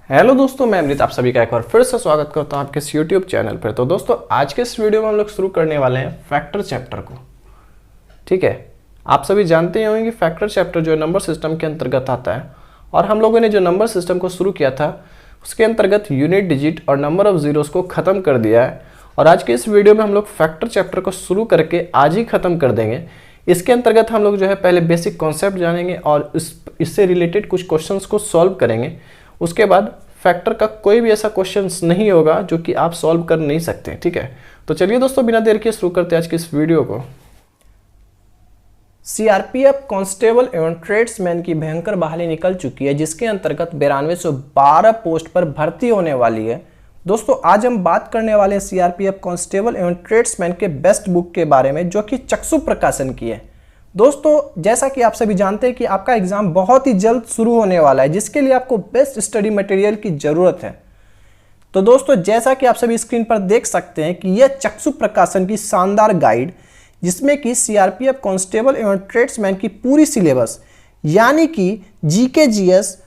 Hello दोस्तों, मैं अमृत आप सभी का एक बार फिर से स्वागत करता हूं आपके इस यूट्यूब चैनल पर। तो दोस्तों, आज के इस वीडियो में हम लोग शुरू करने वाले हैं फैक्टर चैप्टर को। ठीक है, आप सभी जानते ही होंगे कि फैक्टर चैप्टर जो है नंबर सिस्टम के अंतर्गत आता है, और हम लोगों ने जो नंबर सिस्टम को शुरू किया था उसके अंतर्गत यूनिट, डिजिट और नंबर ऑफ जीरोस को खत्म कर दिया है। और आज के इस वीडियो में हम लोग फैक्टर चैप्टर को शुरू करके आज ही खत्म कर देंगे। इसके अंतर्गत हम लोग जो है पहले बेसिक कॉन्सेप्ट जानेंगे और इससे रिलेटेड कुछ क्वेश्चंस को सॉल्व करेंगे। उसके बाद फैक्टर का कोई भी ऐसा क्वेश्चन नहीं होगा जो कि आप सॉल्व कर नहीं सकते। ठीक है, तो चलिए दोस्तों, बिना देर के शुरू करते हैं आज की इस वीडियो को। सीआरपीएफ कांस्टेबल एवं ट्रेड्समैन की भयंकर बहाली निकल चुकी है, जिसके अंतर्गत 9212 पोस्ट पर भर्ती होने वाली है। दोस्तों, आज हम बात करने वाले हैं सीआरपीएफ कांस्टेबल एवं ट्रेड्समैन के बेस्ट बुक के बारे में, जो कि चक्षु प्रकाशन की है। दोस्तों, जैसा कि आप सभी जानते हैं कि आपका एग्जाम बहुत ही जल्द शुरू होने वाला है, जिसके लिए आपको बेस्ट स्टडी मटेरियल की जरूरत है। तो दोस्तों, जैसा कि आप सभी स्क्रीन पर देख सकते हैं कि यह चक्षु प्रकाशन की शानदार गाइड, जिसमें कि सीआरपीएफ कांस्टेबल एवं ट्रेड्समैन की पूरी सिलेबस यानी कि GK, GS,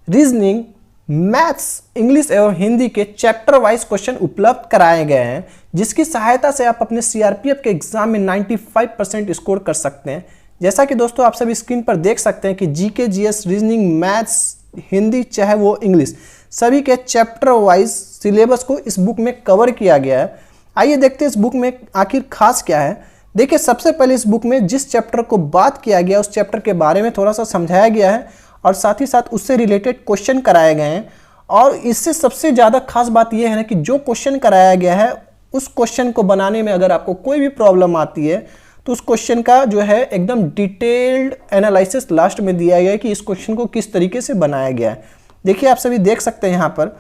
reasoning, maths, English एवं हिंदी के चैप्टर वाइज क्वेश्चन उपलब्ध कराए गए हैं, जिसकी सहायता से आप अपने सीआरपीएफ के एग्जाम में 95% स्कोर कर सकते हैं। जैसा कि दोस्तों आप सभी स्क्रीन पर देख सकते हैं कि GK, GS, reasoning, maths, Hindi चाहे वो इंग्लिश, सभी के चैप्टर वाइज सिलेबस को इस बुक में कवर किया गया है। आइए देखते हैं इस बुक में आखिर खास क्या है। देखिए, सबसे पहले इस बुक में जिस चैप्टर को बात किया गया उस चैप्टर के बारे में थोड़ा सा समझाया गया है और साथ ही साथ उससे रिलेटेड क्वेश्चन कराए गए हैं। और इससे सबसे ज़्यादा खास बात यह है ना कि जो क्वेश्चन कराया गया है उस क्वेश्चन को बनाने में अगर आपको कोई भी प्रॉब्लम आती है तो उस क्वेश्चन का जो है एकदम डिटेल्ड एनालिसिस लास्ट में दिया गया है कि इस क्वेश्चन को किस तरीके से बनाया गया है। देखिए, आप सभी देख सकते हैं यहाँ पर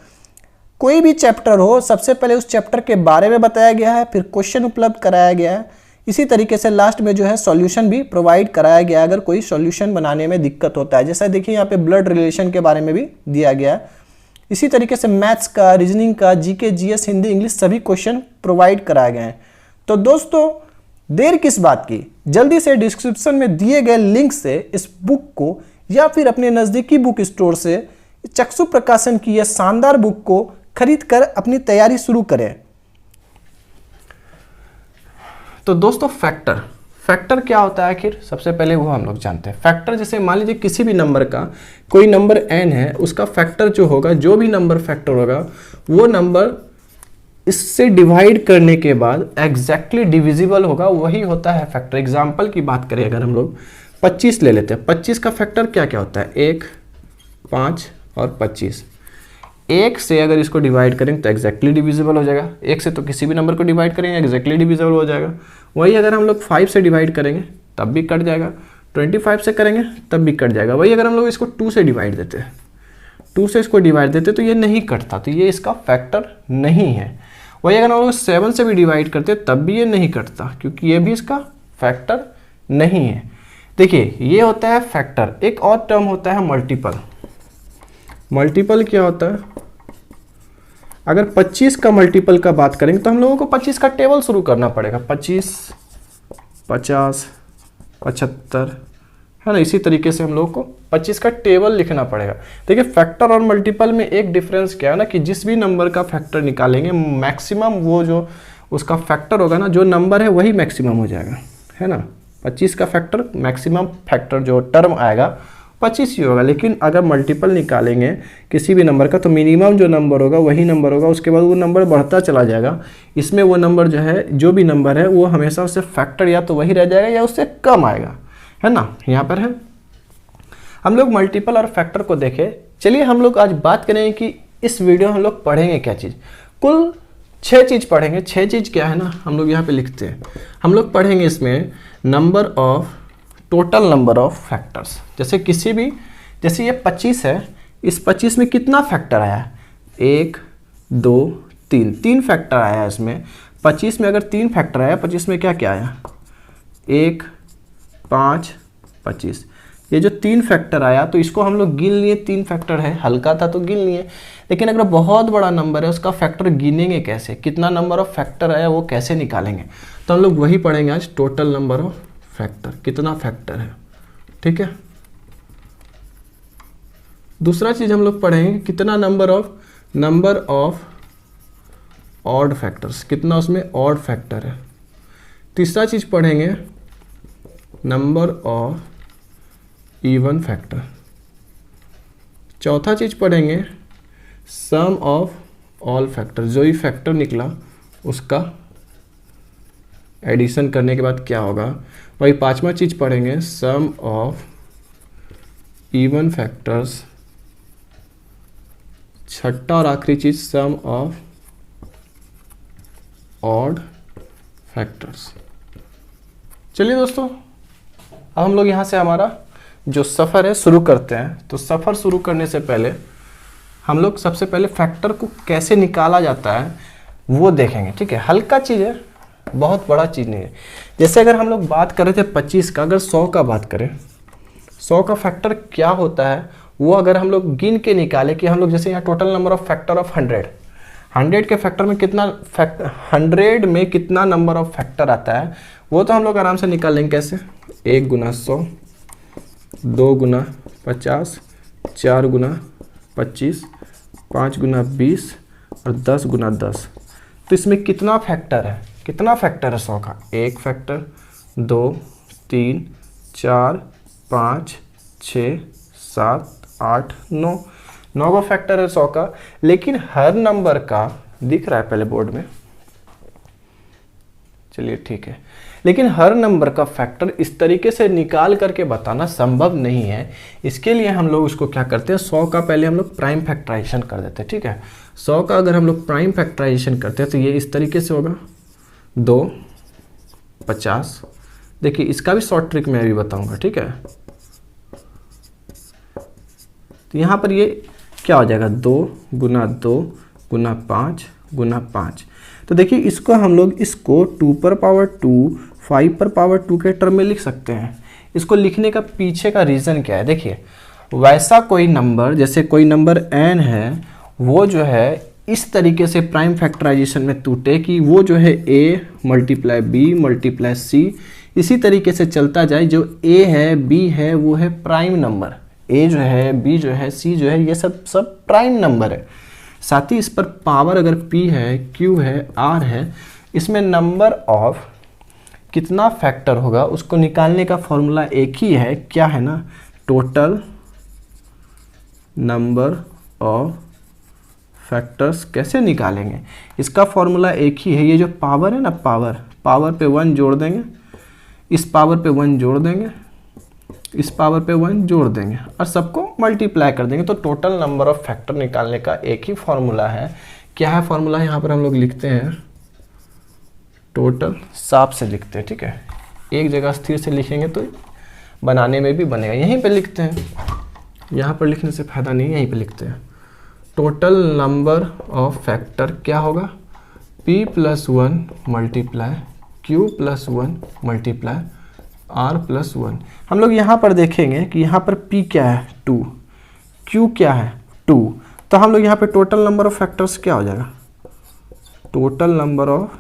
कोई भी चैप्टर हो, सबसे पहले उस चैप्टर के बारे में बताया गया है, फिर क्वेश्चन उपलब्ध कराया गया है। इसी तरीके से लास्ट में जो है सॉल्यूशन भी प्रोवाइड कराया गया है अगर कोई सॉल्यूशन बनाने में दिक्कत होता है। जैसा देखिए यहाँ पे ब्लड रिलेशन के बारे में भी दिया गया है। इसी तरीके से मैथ्स का, रीजनिंग का, जीके, जीएस, हिंदी, इंग्लिश सभी क्वेश्चन प्रोवाइड कराए गए हैं। तो दोस्तों, देर किस बात की, जल्दी से डिस्क्रिप्शन में दिए गए लिंक से इस बुक को या फिर अपने नज़दीकी बुक स्टोर से चक्षु प्रकाशन की यह शानदार बुक को खरीद कर अपनी तैयारी शुरू करें। तो दोस्तों, फैक्टर क्या होता है आखिर, सबसे पहले वो हम लोग जानते हैं। फैक्टर जैसे मान लीजिए किसी भी नंबर का कोई नंबर n है, उसका फैक्टर जो होगा, जो भी नंबर फैक्टर होगा, वो नंबर इससे डिवाइड करने के बाद एग्जैक्टली डिविजिबल होगा, वही होता है फैक्टर। एग्जाम्पल की बात करें अगर हम लोग 25 ले लेते हैं, 25 का फैक्टर क्या क्या होता है, 1, 5 और 25। 1 से अगर इसको डिवाइड करेंगे तो एग्जैक्टली डिविजिबल हो जाएगा। 1 से तो किसी भी नंबर को डिवाइड करेंगे एग्जैक्टली डिविजिबल हो जाएगा। वही अगर हम लोग 5 से डिवाइड करेंगे तब भी कट जाएगा, 25 से करेंगे तब भी कट जाएगा। वही अगर हम लोग इसको 2 से डिवाइड देते हैं, 2 से इसको डिवाइड देते तो ये नहीं कटता, तो ये इसका फैक्टर नहीं है। वही अगर हम लोग 7 से भी डिवाइड करते तब भी ये नहीं कटता, क्योंकि ये भी इसका फैक्टर नहीं है। देखिए, ये होता है फैक्टर। एक और टर्म होता है मल्टीपल। मल्टीपल क्या होता है, अगर 25 का मल्टीपल का बात करेंगे तो हम लोगों को 25 का टेबल शुरू करना पड़ेगा। 25, 50, 75 है ना। इसी तरीके से हम लोगों को 25 का टेबल लिखना पड़ेगा। देखिए, फैक्टर और मल्टीपल में एक डिफरेंस क्या है ना कि जिस भी नंबर का फैक्टर निकालेंगे मैक्सिमम वो जो उसका फैक्टर होगा ना, जो नंबर है वही मैक्सिमम हो जाएगा, है ना। 25 का फैक्टर, मैक्सिमम फैक्टर जो टर्म आएगा 25 ही होगा। लेकिन अगर मल्टीपल निकालेंगे किसी भी नंबर का तो मिनिमम जो नंबर होगा वही नंबर होगा, उसके बाद वो नंबर बढ़ता चला जाएगा। इसमें वो नंबर जो है, जो भी नंबर है वो हमेशा उससे फैक्टर या तो वही रह जाएगा या उससे कम आएगा, है ना। यहाँ पर है हम लोग मल्टीपल और फैक्टर को देखें। चलिए हम लोग आज बात करेंगे कि इस वीडियो में हम लोग पढ़ेंगे क्या चीज़। कुल 6 चीज़ पढ़ेंगे। 6 चीज़ क्या है ना, हम लोग यहाँ पे लिखते हैं। हम लोग पढ़ेंगे इसमें number of, total number of factors. जैसे किसी भी, जैसे ये 25 है, इस 25 में कितना फैक्टर आया, 1, 2, 3 फैक्टर आया है इसमें। 25 में अगर 3 फैक्टर आया, 25 में क्या क्या आया, 1, 5, 25। ये जो 3 फैक्टर आया तो इसको हम लोग गिन लिए। 3 फैक्टर है, हल्का था तो गिन लिए। लेकिन अगर बहुत बड़ा नंबर है उसका फैक्टर गिनेंगे कैसे, कितना नंबर ऑफ फैक्टर आया वो कैसे निकालेंगे, तो हम लोग वही पढ़ेंगे आज। टोटल नंबर ऑफ फैक्टर, कितना फैक्टर है, ठीक है। दूसरा चीज हम लोग पढ़ेंगे कितना नंबर ऑफ ऑड फैक्टर्स, कितना उसमें ऑड फैक्टर है। तीसरा चीज पढ़ेंगे नंबर ऑफ इवन फैक्टर। चौथा चीज पढ़ेंगे सम ऑफ ऑल फैक्टर, जो ही फैक्टर निकला उसका एडिशन करने के बाद क्या होगा। वही पांचवा चीज पढ़ेंगे सम ऑफ इवन फैक्टर्स। छठा और आखिरी चीज सम ऑफ ऑड फैक्टर्स। चलिए दोस्तों, अब हम लोग यहाँ से हमारा जो सफ़र है शुरू करते हैं। तो सफ़र शुरू करने से पहले हम लोग सबसे पहले फैक्टर को कैसे निकाला जाता है वो देखेंगे, ठीक है। हल्का चीज़ है, बहुत बड़ा चीज़ नहीं है। जैसे अगर हम लोग बात कर रहे थे 25 का, अगर 100 का बात करें, 100 का फैक्टर क्या होता है वो अगर हम लोग गिन के निकाले कि हम लोग जैसे यहाँ total number of factor of 100 के फैक्टर में कितना 100 में कितना नंबर ऑफ फैक्टर आता है वो तो हम लोग आराम से निकाल लेंगे। कैसे? 1 गुना 100, 2 गुना 50, 4 गुना 25, 5 गुना 20 और 10 गुना 10। तो इसमें कितना फैक्टर है? कितना फैक्टर है 100 का? 1 फैक्टर, 2, 3, 4, 5, 6, 7, 8, 9 का फैक्टर है 100 का। लेकिन हर नंबर का दिख रहा है पहले बोर्ड में, चलिए ठीक है। लेकिन हर नंबर का फैक्टर इस तरीके से निकाल करके बताना संभव नहीं है। इसके लिए हम लोग उसको क्या करते हैं, 100 का पहले हम लोग प्राइम फैक्टराइजेशन कर देते हैं, ठीक है। 100 का अगर हम लोग प्राइम फैक्टराइजेशन करते हैं तो ये इस तरीके से होगा 2, 50। देखिए इसका भी शॉर्ट ट्रिक मैं अभी बताऊंगा, ठीक है। तो यहाँ पर ये क्या हो जाएगा, 2 गुना 2 गुना 5 गुना 5। तो देखिए इसको हम लोग इसको 2 पर पावर 2, 5 पर पावर 2 के टर्म में लिख सकते हैं। इसको लिखने का पीछे का रीज़न क्या है? देखिए वैसा कोई नंबर, जैसे कोई नंबर n है, वो जो है इस तरीके से प्राइम फैक्टराइजेशन में टूटे कि वो जो है a multiply b multiply c इसी तरीके से चलता जाए। जो a है b है वो है प्राइम नंबर, a जो है b जो है c जो है ये सब प्राइम नंबर है। साथ ही इस पर पावर अगर p है, q है, r है, इसमें नंबर ऑफ कितना फैक्टर होगा उसको निकालने का फॉर्मूला एक ही है, क्या है ना, टोटल नंबर ऑफ फैक्टर्स। कैसे निकालेंगे? इसका फॉर्मूला एक ही है, ये जो पावर है ना, पावर पे 1 जोड़ देंगे, इस पावर पे 1 जोड़ देंगे, इस पावर पे 1 जोड़ देंगे और सबको मल्टीप्लाई कर देंगे। तो टोटल नंबर ऑफ फैक्टर निकालने का एक ही फॉर्मूला है। क्या है फॉर्मूला? यहाँ पर हम लोग लिखते हैं टोटल, साफ से लिखते हैं, ठीक है। एक जगह स्थिर से लिखेंगे तो बनाने में भी बनेगा। यहीं पे लिखते हैं, यहाँ पर लिखने से फायदा नहीं, यहीं पे लिखते हैं। टोटल नंबर ऑफ फैक्टर क्या होगा, p plus 1 multiply q plus 1 multiply r plus 1। हम लोग यहाँ पर देखेंगे कि यहाँ पर p क्या है, 2, q क्या है, 2। तो हम लोग यहाँ पे टोटल नंबर ऑफ फैक्टर्स क्या हो जाएगा, टोटल नंबर ऑफ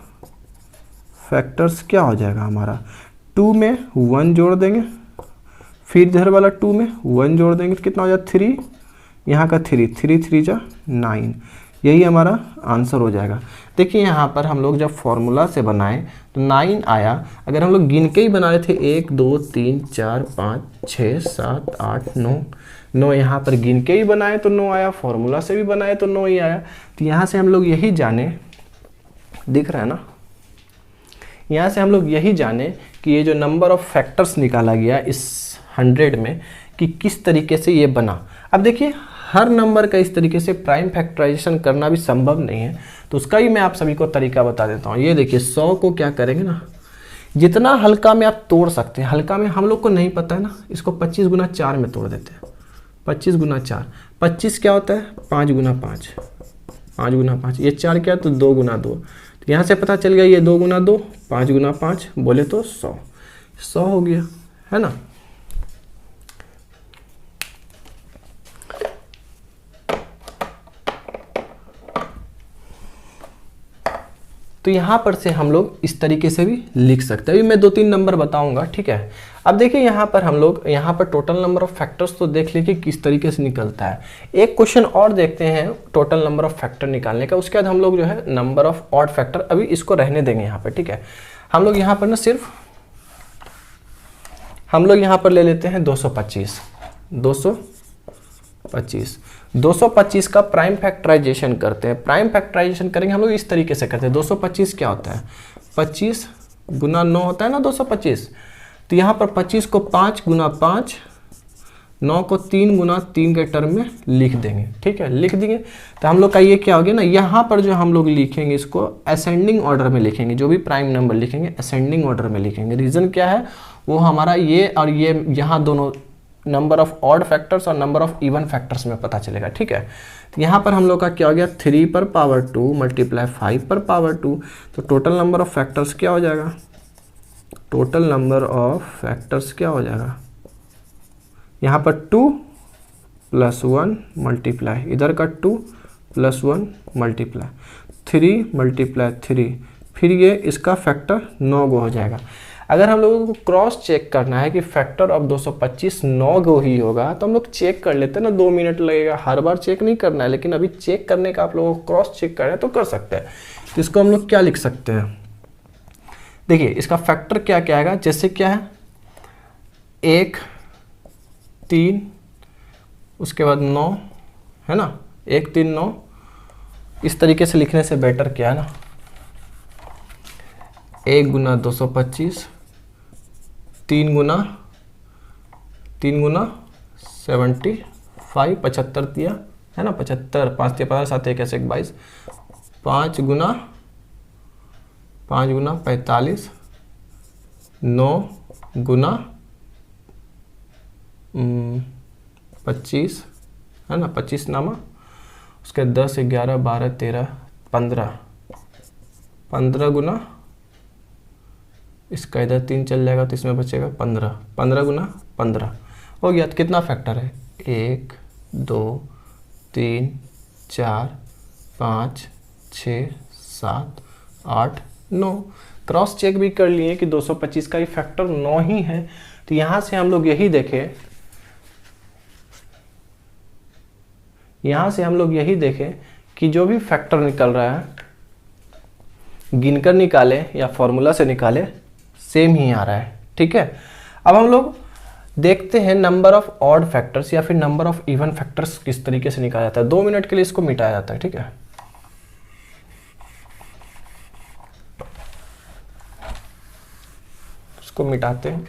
फैक्टर्स क्या हो जाएगा हमारा, 2 में 1 जोड़ देंगे, फिर इधर वाला 2 में 1 जोड़ देंगे तो कितना हो जाएगा, 3, यहाँ का 3, 3 3 जा 9। यही हमारा आंसर हो जाएगा। देखिए यहाँ पर हम लोग जब फॉर्मूला से बनाएं तो 9 आया। अगर हम लोग गिन के ही बना रहे थे 1 2 3 4 5 6 7 8 9 यहाँ पर गिन के ही बनाए तो 9 आया, फॉर्मूला से भी बनाए तो 9 ही आया। तो यहाँ से हम लोग यही जाने, दिख रहा है ना, यहाँ से हम लोग यही जाने कि ये जो नंबर ऑफ फैक्टर्स निकाला गया इस 100 में कि किस तरीके से ये बना। अब देखिए हर नंबर का इस तरीके से प्राइम फैक्टराइजेशन करना भी संभव नहीं है, तो उसका ही मैं आप सभी को तरीका बता देता हूँ। ये देखिए 100 को क्या करेंगे ना, जितना हल्का में आप तोड़ सकते हैं, हल्का में हम लोग को नहीं पता है ना, इसको 25 गुना 4 में तोड़ देते हैं। 25 गुना 4, 25 क्या होता है, 5 गुना 5, 5 गुना 5, ये 4 क्या है तो 2 गुना 2। तो यहाँ से पता चल गया ये 2 गुना 2, 5 गुना 5 बोले तो 100 हो गया, है ना। तो तो यहाँ पर से हम लोग इस तरीके से भी लिख सकते हैं। अभी मैं 2-3 नंबर बताऊंगा, ठीक है। अब देखिए यहाँ पर हम लोग यहाँ पर टोटल नंबर ऑफ फैक्टर्स तो देख लीजिए किस तरीके से निकलता है। एक क्वेश्चन और देखते हैं टोटल नंबर ऑफ फैक्टर निकालने का, उसके बाद हम लोग जो है नंबर ऑफ ऑड फैक्टर, अभी इसको रहने देंगे यहाँ पर, ठीक है। हम लोग यहाँ पर ना सिर्फ हम लोग यहाँ पर ले लेते हैं 225 225 का प्राइम फैक्टराइजेशन करते हैं। प्राइम फैक्टराइजेशन करेंगे हम लोग इस तरीके से करते हैं। 225 क्या होता है, 25 गुना 9 होता है ना 225। तो यहाँ पर 25 को 5 गुना 5, 9 को 3 गुना 3 के टर्म में लिख देंगे, ठीक है। लिख देंगे तो हम लोग का ये क्या हो गया ना, यहाँ पर जो हम लोग लिखेंगे इसको असेंडिंग ऑर्डर में लिखेंगे। जो भी प्राइम नंबर लिखेंगे असेंडिंग ऑर्डर में लिखेंगे। रीज़न क्या है, वो हमारा ये और ये यहाँ दोनों नंबर ऑफ ऑड फैक्टर्स और नंबर ऑफ इवन फैक्टर्स में पता चलेगा, ठीक है। तो यहाँ पर हम लोग का क्या हो गया, 3 पर पावर 2 मल्टीप्लाई 5 पर पावर 2। तो टोटल नंबर ऑफ फैक्टर्स क्या हो जाएगा, टोटल नंबर ऑफ फैक्टर्स क्या हो जाएगा, यहाँ पर 2 + 1 मल्टीप्लाई, इधर का 2 + 1 मल्टीप्लाई 3 मल्टीप्लाई 3, फिर ये इसका फैक्टर 9 गो हो जाएगा। अगर हम लोगों को क्रॉस चेक करना है कि फैक्टर ऑफ 225 9 गो ही होगा तो हम लोग चेक कर लेते हैं ना, 2 मिनट लगेगा। हर बार चेक नहीं करना है, लेकिन अभी चेक करने का आप लोगों को क्रॉस चेक करना है तो कर सकते हैं। तो इसको हम लोग क्या लिख सकते हैं, देखिए इसका फैक्टर क्या क्या आएगा, जैसे क्या है 1 3 उसके बाद 9 है ना, 1 3 9। इस तरीके से लिखने से बेटर क्या है ना, 1 गुना 225, 3 गुना 75, 75 दिया है ना, 75, 5 × 15 7 1 1 22, 5 गुना 45, 9 गुना 25 है ना, 25 नामा, उसके 10 11 12 13 15, 15 गुना, इसका इधर 3 चल जाएगा तो इसमें बचेगा 15, 15 गुना 15 हो गया। तो कितना फैक्टर है, 1 2 3 4 5 6 7 8 9। क्रॉस चेक भी कर लिए कि 225 का ही फैक्टर 9 ही है। तो यहाँ से हम लोग यही देखें, यहाँ से हम लोग यही देखें कि जो भी फैक्टर निकल रहा है गिनकर निकाले या फॉर्मूला से निकाले सेम ही आ रहा है, ठीक है। अब हम लोग देखते हैं नंबर ऑफ ऑड फैक्टर्स या फिर नंबर ऑफ इवन फैक्टर्स किस तरीके से निकाला जाता है। 2 मिनट के लिए इसको मिटाया जाता है, ठीक है। इसको मिटाते हैं,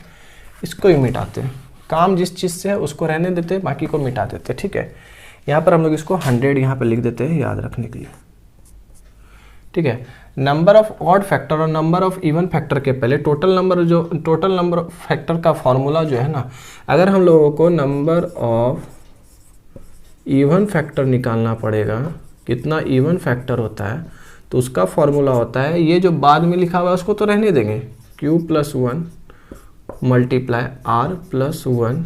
इसको ही मिटाते हैं। काम जिस चीज़ से है उसको रहने देते हैं, बाकी को मिटा देते हैं, ठीक है। यहाँ पर हम लोग इसको 100 यहाँ पर लिख देते हैं याद रखने के लिए, ठीक है। नंबर ऑफ ऑड फैक्टर और नंबर ऑफ इवन फैक्टर के पहले टोटल नंबर ऑफ फैक्टर का फॉर्मूला जो है ना, अगर हम लोगों को नंबर ऑफ इवन फैक्टर निकालना पड़ेगा, कितना इवन फैक्टर होता है, तो उसका फॉर्मूला होता है, ये जो बाद में लिखा हुआ है उसको तो रहने देंगे, q + 1 मल्टीप्लाई r + 1,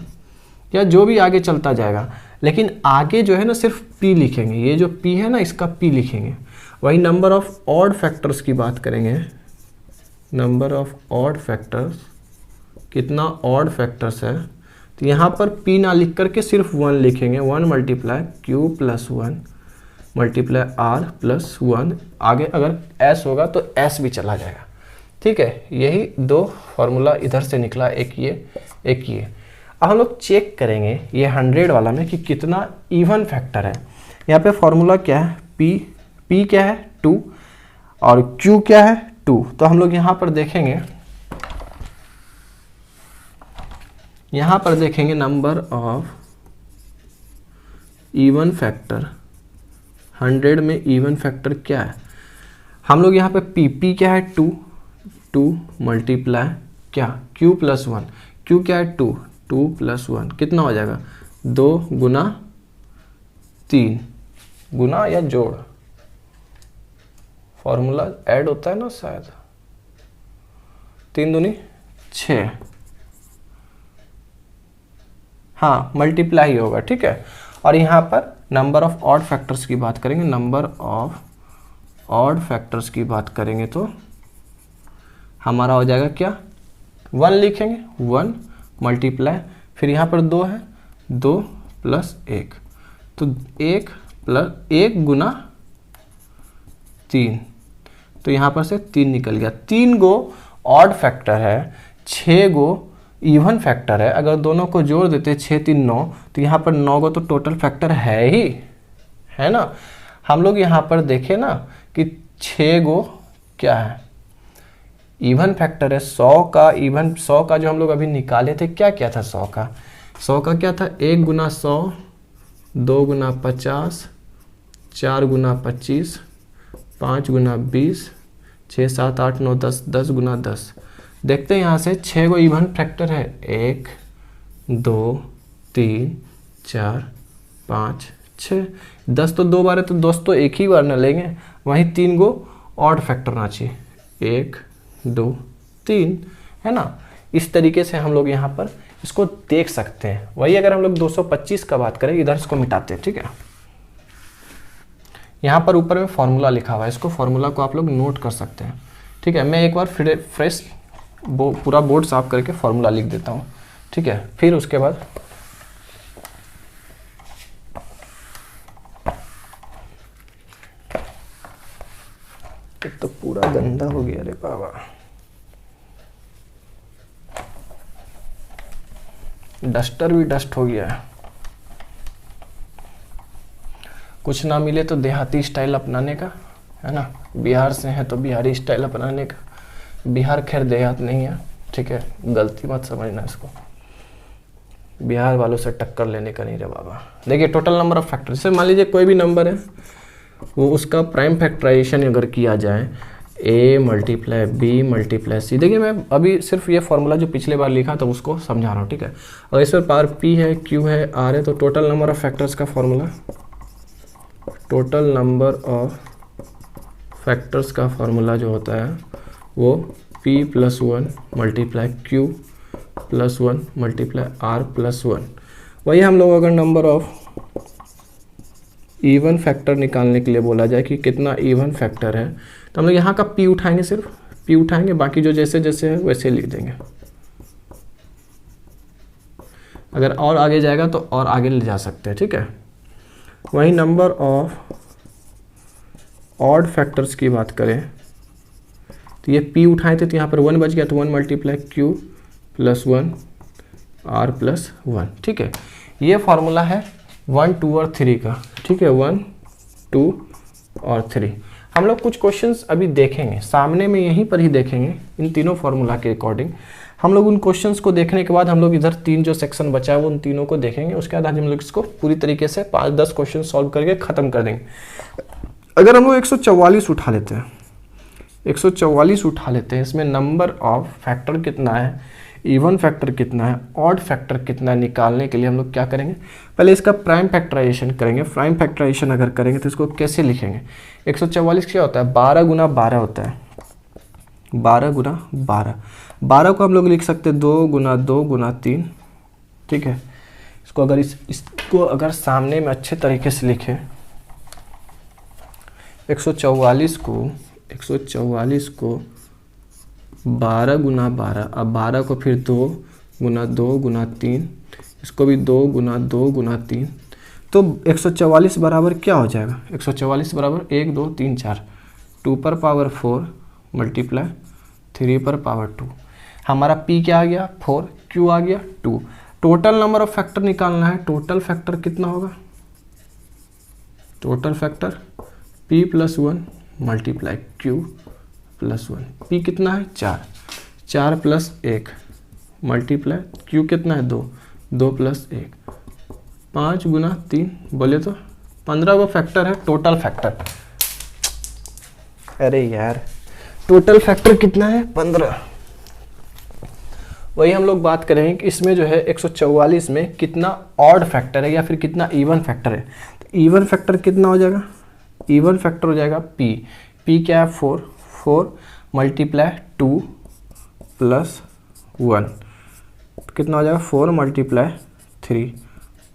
या जो भी आगे चलता जाएगा। लेकिन आगे जो है ना सिर्फ p लिखेंगे, ये जो p है ना इसका p लिखेंगे। वही नंबर ऑफ ऑड फैक्टर्स की बात करेंगे, नंबर ऑफ ऑड फैक्टर्स, कितना ऑड फैक्टर्स है, तो यहाँ पर p ना लिख करके सिर्फ 1 लिखेंगे, 1 मल्टीप्लाई q + 1 मल्टीप्लाई r + 1। आगे अगर s होगा तो s भी चला जाएगा, ठीक है। यही 2 फॉर्मूला इधर से निकला, एक ये। अब हम लोग चेक करेंगे ये 100 वाला में कि कितना इवन फैक्टर है। यहाँ पे फॉर्मूला क्या है, p क्या है 2 और q क्या है 2। तो हम लोग यहाँ पर देखेंगे नंबर ऑफ इवन फैक्टर, 100 में इवन फैक्टर क्या है। हम लोग यहाँ पे p क्या है 2 मल्टीप्लाई क्या q + 1, q क्या है 2 + 1 कितना हो जाएगा, 2 गुना 3 गुना या जोड़, फॉर्मूला ऐड होता है ना शायद, 3 दूनी 6, हाँ मल्टीप्लाई होगा, ठीक है। और यहाँ पर नंबर ऑफ ऑड फैक्टर्स की बात करेंगे, नंबर ऑफ ऑड फैक्टर्स की बात करेंगे तो हमारा हो जाएगा क्या, 1 लिखेंगे, 1 मल्टीप्लाई, फिर यहाँ पर 2 है, 2 प्लस 1, तो 1 प्लस 1 गुना 3, तो यहाँ पर से 3 निकल गया। 3 गो ऑड फैक्टर है, 6 गो इवन फैक्टर है। अगर दोनों को जोड़ देते 6 3 9, तो यहाँ पर 9 गो तो टोटल फैक्टर है ही, है ना। हम लोग यहाँ पर देखें ना कि 6 गो क्या है, इवन फैक्टर है। 100 का इवन, 100 का जो हम लोग अभी निकाले थे क्या क्या था, 100 का क्या था, 1 गुना 100, 2 गुना 50, 4 गुना 25, 5 गुना 20, 6 7 8 9 10, 10 गुना 10। देखते हैं यहाँ से 6 गो इवन फैक्टर है, 1 2 3 4 5 6, 10 तो 2 बार है, तो दोस्तों एक ही बार ना लेंगे। वहीं 3 गो ऑड फैक्टर ना चाहिए, 1 2 3, है ना। इस तरीके से हम लोग यहाँ पर इसको देख सकते हैं। वही अगर हम लोग 225 का बात करें, इधर इसको मिटाते हैं, ठीक है। यहाँ पर ऊपर में फॉर्मूला लिखा हुआ है, इसको फॉर्मूला को आप लोग नोट कर सकते हैं, ठीक है। मैं एक बार फिर फ्रेश पूरा बोर्ड साफ करके फॉर्मूला लिख देता हूँ, ठीक है। फिर उसके बाद तो पूरा गंदा हो गया रे बाबा, डस्टर भी डस्ट हो गया है। कुछ ना मिले तो देहाती स्टाइल अपनाने का, है ना। बिहार से है तो बिहारी स्टाइल अपनाने का। बिहार खैर देहात नहीं है, ठीक है, गलती मत समझना इसको। बिहार वालों से टक्कर लेने का नहीं रे बाबा। देखिए टोटल नंबर ऑफ फैक्टर, जैसे मान लीजिए कोई भी नंबर है, वो उसका प्राइम फैक्टराइजेशन अगर किया जाए, a multiply b multiply c। देखिए मैं अभी सिर्फ ये फॉर्मूला जो पिछले बार लिखा था उसको समझा रहा हूँ, ठीक है। और इस पर पावर p है, q है, r है, तो टोटल नंबर ऑफ फैक्टर्स का formula, total number of factors का फॉर्मूला जो होता है वो p plus 1 multiply q plus 1 multiply r plus 1। वही हम लोग अगर नंबर ऑफ इवन फैक्टर निकालने के लिए बोला जाए कि कितना इवन फैक्टर है, तो हम लोग यहाँ का p उठाएंगे, सिर्फ p उठाएंगे, बाकी जो जैसे जैसे है वैसे लिख देंगे। अगर और आगे जाएगा तो और आगे ले जा सकते हैं, ठीक है। वही नंबर ऑफ ऑड फैक्टर्स की बात करें तो ये p उठाए थे तो यहाँ पर 1 बच गया, तो 1 multiply q plus 1 r plus 1, ठीक है। ये फॉर्मूला है 1 2 और 3 का, ठीक है, 1 2 और 3। हम लोग कुछ क्वेश्चंस अभी देखेंगे, सामने में यहीं पर ही देखेंगे इन तीनों फार्मूला के अकॉर्डिंग। हम लोग उन क्वेश्चंस को देखने के बाद हम लोग इधर 3 जो सेक्शन बचा है वो उन तीनों को देखेंगे। उसके बाद हम लोग इसको पूरी तरीके से 5-10 क्वेश्चन सॉल्व करके ख़त्म कर देंगे। अगर हम लोग 144 उठा लेते हैं, 144 उठा लेते हैं, इसमें नंबर ऑफ फैक्टर कितना है, इवन फैक्टर कितना है, ऑड फैक्टर कितना है, निकालने के लिए हम लोग क्या करेंगे, पहले इसका प्राइम फैक्टराइजेशन करेंगे। प्राइम फैक्टराइजेशन अगर करेंगे तो इसको कैसे लिखेंगे, 144 क्या होता है, 12 गुना 12 होता है, 12 गुना 12। 12 को हम लोग लिख सकते हैं 2 गुना 2 गुना 3, ठीक है। इसको अगर इसको अगर सामने में अच्छे तरीके से लिखें, 144 को 12 गुना 12, अब 12 को फिर 2 गुना 2 गुना 3, इसको भी 2 गुना 2 गुना 3, तो 144 बराबर क्या हो जाएगा, 144 बराबर 1 2 3 4, 2 पर पावर 4 मल्टीप्लाई 3 पर पावर 2। हमारा p क्या आ गया 4, q आ गया 2। टोटल नंबर ऑफ फैक्टर निकालना है, टोटल फैक्टर कितना होगा, total factor p plus 1 multiply q plus 1। p कितना है 4, 4 प्लस 1 मल्टीप्लाई q कितना है 2, 2 प्लस 1, 5 गुना 3 बोले तो 15 वो फैक्टर है टोटल फैक्टर। अरे यार टोटल फैक्टर कितना है 15। वही हम लोग बात करेंगे कि इसमें जो है 144 में कितना ऑड फैक्टर है या फिर कितना इवन फैक्टर है। तो इवन फैक्टर कितना हो जाएगा, इवन फैक्टर हो जाएगा p क्या है 4, 4 मल्टीप्लाई 2 प्लस 1 कितना हो जाएगा 4 मल्टीप्लाई 3,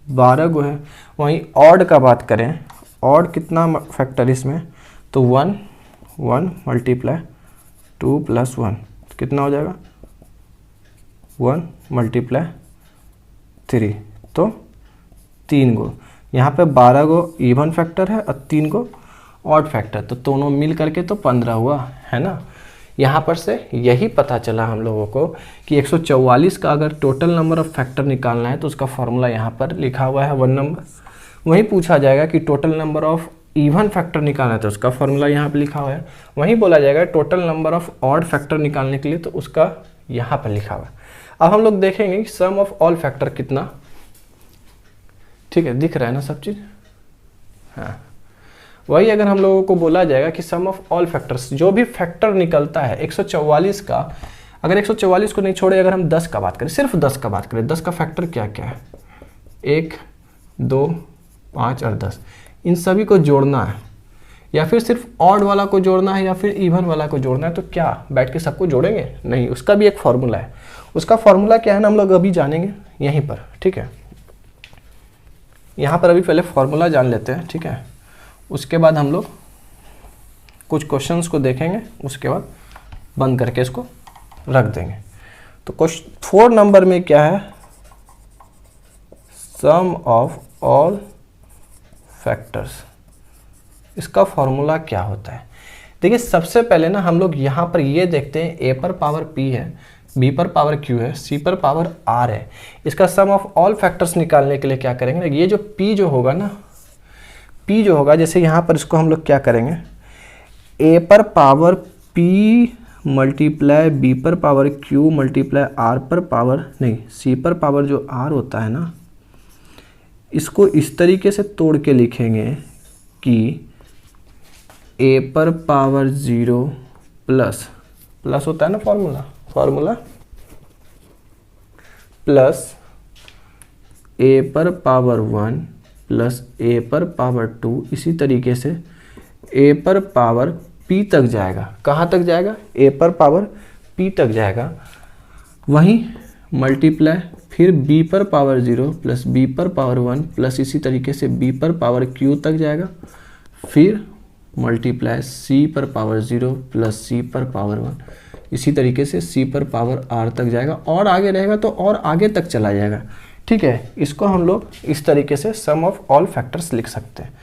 12 गो है। वहीं ऑड का बात करें, ऑड कितना फैक्टर इसमें, तो 1 1 मल्टीप्लाई 2 प्लस 1 कितना हो जाएगा 1 मल्टीप्लाई 3, तो 3 गो। यहाँ पे 12 गो इवन फैक्टर है और 3 गो ऑड फैक्टर, तो दोनों मिल करके तो 15 हुआ है ना। यहाँ पर से यही पता चला हम लोगों को कि 144 का अगर टोटल नंबर ऑफ फैक्टर निकालना है तो उसका फॉर्मूला यहाँ पर लिखा हुआ है 1 नंबर। वहीं पूछा जाएगा कि total number of even factor निकालना है तो उसका फॉर्मूला यहाँ पर लिखा हुआ है। वहीं बोला जाएगा total number of odd factor निकालने के लिए तो उसका यहाँ पर लिखा हुआ है। अब हम लोग देखेंगे कि सम ऑफ ऑल फैक्टर कितना, ठीक है, दिख रहा है ना सब चीज़। हाँ, वही अगर हम लोगों को बोला जाएगा कि सम ऑफ ऑल फैक्टर्स, जो भी फैक्टर निकलता है 144 का, अगर 144 को नहीं छोड़े, अगर हम 10 का बात करें, सिर्फ 10 का बात करें, 10 का फैक्टर क्या क्या है, 1 2 5 और 10, इन सभी को जोड़ना है या फिर सिर्फ ऑड वाला को जोड़ना है या फिर इवन वाला को जोड़ना है, तो क्या बैठ के सबको जोड़ेंगे? नहीं, उसका भी एक फॉर्मूला है। उसका फॉर्मूला क्या है ना, हम लोग अभी जानेंगे यहीं पर, ठीक है। यहाँ पर अभी पहले फॉर्मूला जान लेते हैं, ठीक है। उसके बाद हम लोग कुछ क्वेश्चंस को देखेंगे, उसके बाद बंद करके इसको रख देंगे। तो क्वेश्चन 4 नंबर में क्या है, सम ऑफ ऑल फैक्टर्स, इसका फॉर्मूला क्या होता है? देखिए सबसे पहले ना हम लोग यहाँ पर ये देखते हैं, a पर पावर p है, b पर पावर q है, c पर पावर r है। इसका सम ऑफ ऑल फैक्टर्स निकालने के लिए क्या करेंगे, ये जो p जो होगा ना, p जो होगा, जैसे यहाँ पर इसको हम लोग क्या करेंगे, a पर पावर p मल्टीप्लाई b पर पावर q मल्टीप्लाई r पर पावर नहीं, c पर पावर जो r होता है ना, इसको इस तरीके से तोड़ के लिखेंगे कि a पर पावर 0 प्लस होता है ना फॉर्मूला प्लस a पर पावर 1 प्लस a पर पावर 2, इसी तरीके से a पर पावर p तक जाएगा। कहाँ तक जाएगा? a पर पावर p तक जाएगा। वहीं मल्टीप्लाई फिर b पर पावर 0 प्लस b पर पावर 1 प्लस इसी तरीके से b पर पावर q तक जाएगा। फिर मल्टीप्लाई c पर पावर 0 प्लस c पर पावर 1, इसी तरीके से c पर पावर r तक जाएगा। और आगे रहेगा तो और आगे तक चला जाएगा, ठीक है। इसको हम लोग इस तरीके से सम ऑफ ऑल फैक्टर्स लिख सकते हैं।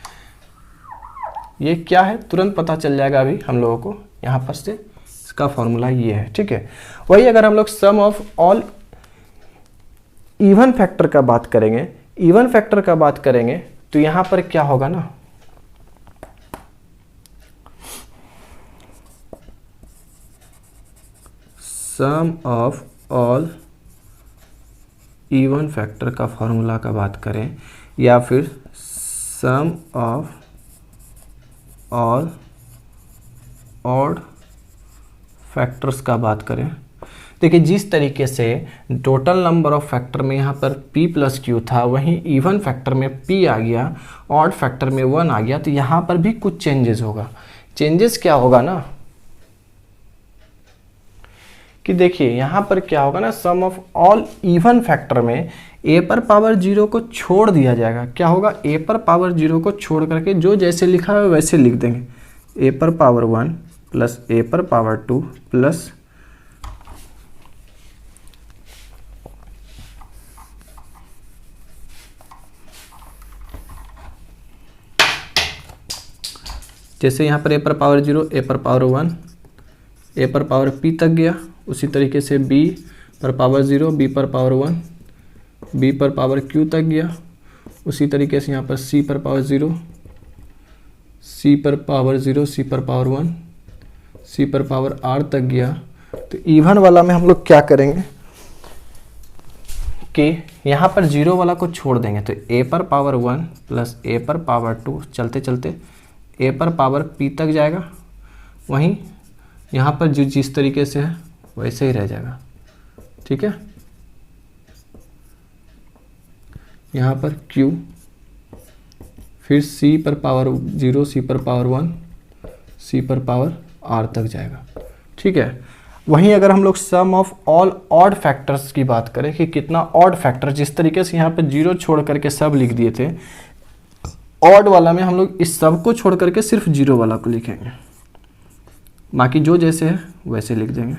ये क्या है तुरंत पता चल जाएगा अभी हम लोगों को, यहाँ पर से इसका फॉर्मूला ये है, ठीक है। वही अगर हम लोग सम ऑफ ऑल इवन फैक्टर का बात करेंगे, तो यहाँ पर क्या होगा ना, सम ऑफ ऑल इवन फैक्टर का फॉर्मूला का बात करें या फिर सम ऑफ ऑल ऑड फैक्टर्स का बात करें, देखिए जिस तरीके से टोटल नंबर ऑफ फैक्टर में यहाँ पर p प्लस क्यू था, वहीं इवन फैक्टर में p आ गया, ऑड फैक्टर में 1 आ गया, तो यहाँ पर भी कुछ चेंजेस होगा। चेंजेस क्या होगा ना कि देखिए यहाँ पर क्या होगा ना, सम ऑफ ऑल इवन फैक्टर में a पर पावर 0 को छोड़ दिया जाएगा। क्या होगा, a पर पावर 0 को छोड़ करके जो जैसे लिखा है वैसे लिख देंगे, a पर पावर 1 प्लस a पर पावर 2 प्लस जैसे यहाँ पर a पर पावर 0, a पर पावर 1, a पर पावर p तक गया, उसी तरीके से b पर पावर 0, b पर पावर 1, b पर पावर q तक गया, उसी तरीके से यहाँ पर c पर पावर 0, c पर पावर 0, c पर पावर 1, c पर पावर r तक गया। तो इवन वाला में हम लोग क्या करेंगे कि यहाँ पर 0 वाला को छोड़ देंगे, तो a पर पावर 1 प्लस a पर पावर 2, चलते चलते a पर पावर p तक जाएगा। वहीं यहाँ पर जो जिस तरीके से है वैसे ही रह जाएगा, ठीक है। यहाँ पर q, फिर c पर पावर 0, c पर पावर 1, c पर पावर r तक जाएगा, ठीक है। वहीं अगर हम लोग सम ऑफ ऑल ऑड फैक्टर्स की बात करें कि कितना ऑड फैक्टर, जिस तरीके से यहाँ पर 0 छोड़ करके सब लिख दिए थे, ऑड वाला में हम लोग इस सब को छोड़ करके सिर्फ 0 वाला को लिखेंगे। बाकी जो जैसे है वैसे लिख देंगे।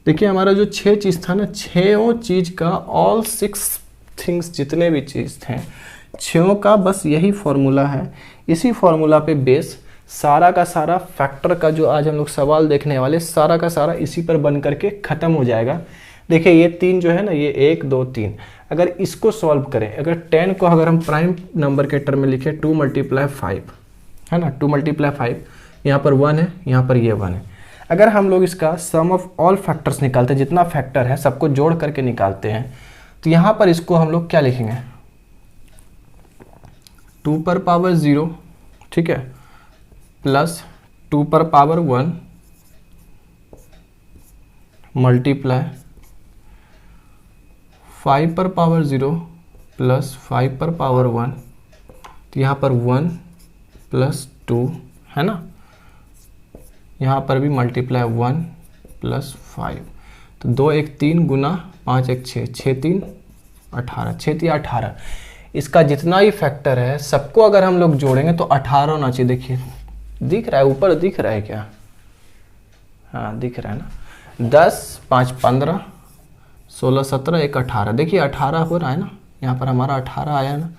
देखिए हमारा जो 6 चीज़ था ना, 6 चीज़ का ऑल 6 थिंग्स जितने भी चीज़ थे 6 का बस यही फॉर्मूला है। इसी फॉर्मूला पे बेस सारा का सारा फैक्टर का जो आज हम लोग सवाल देखने वाले सारा का सारा इसी पर बन करके ख़त्म हो जाएगा। देखिए ये 3 जो है ना, ये 1 2 3, अगर इसको सॉल्व करें, अगर 10 को अगर हम प्राइम नंबर के टर्म में लिखें 2 × 5 है ना, 2 × 5, यहाँ पर 1 है, यहाँ पर ये 1 है। अगर हम लोग इसका सम ऑफ ऑल फैक्टर्स निकालते हैं, जितना फैक्टर है सबको जोड़ करके निकालते हैं, तो यहाँ पर इसको हम लोग क्या लिखेंगे, 2⁻0, ठीक है, प्लस 2⁻1 मल्टीप्लाई 5⁻0 प्लस 5⁻1, तो यहाँ पर 1 + 2 है ना, यहाँ पर भी मल्टीप्लाई 1 + 5, तो 2 1 3 गुना 5 1 6, 6 3 18, 6 3 18। इसका जितना ही फैक्टर है सबको अगर हम लोग जोड़ेंगे तो 18 होना चाहिए। देखिए दिख रहा है, ऊपर दिख रहा है क्या, हाँ दिख रहा है ना, 10 5 15 16 17 1 18, देखिए 18 हो रहा है ना, यहाँ पर हमारा 18 आया ना।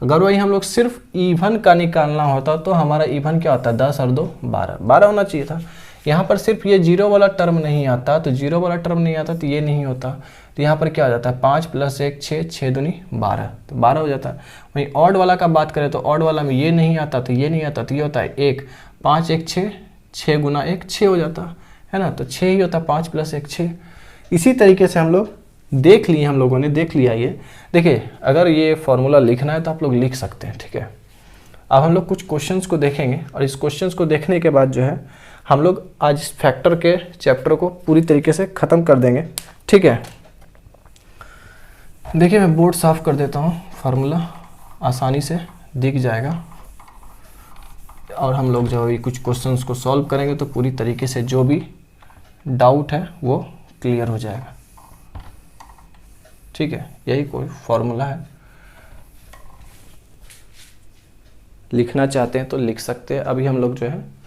अगर वही हम लोग सिर्फ इवन का निकालना होता तो हमारा इवन क्या होता, 10 और 2 12, 12 होना चाहिए था। यहाँ पर सिर्फ ये 0 वाला टर्म नहीं आता, तो 0 वाला टर्म नहीं आता तो ये नहीं होता, तो यहाँ पर क्या हो जाता है, 5 + 1 6, 6 दूनी 12, तो 12 हो जाता है। वहीं ऑड वाला का बात करें तो ऑड वाला में ये नहीं आता तो ये नहीं आता, तो ये होता है 1 5 1 6, 6 गुना 1 6 हो जाता है ना, तो 6 ही होता है, 5 + 1 6। इसी तरीके से हम लोग देख लिए, हम लोगों ने देख लिया ये। देखिए अगर ये फॉर्मूला लिखना है तो आप लोग लिख सकते हैं, ठीक है। अब हम लोग कुछ क्वेश्चंस को देखेंगे और इस क्वेश्चंस को देखने के बाद जो है हम लोग आज इस फैक्टर के चैप्टर को पूरी तरीके से ख़त्म कर देंगे, ठीक है। देखिए मैं बोर्ड साफ कर देता हूँ, फार्मूला आसानी से दिख जाएगा और हम लोग जो है कुछ क्वेश्चंस को सॉल्व करेंगे तो पूरी तरीके से जो भी डाउट है वो क्लियर हो जाएगा, ठीक है। यही कोई फॉर्मूला है, लिखना चाहते हैं तो लिख सकते हैं। अभी हम लोग जो है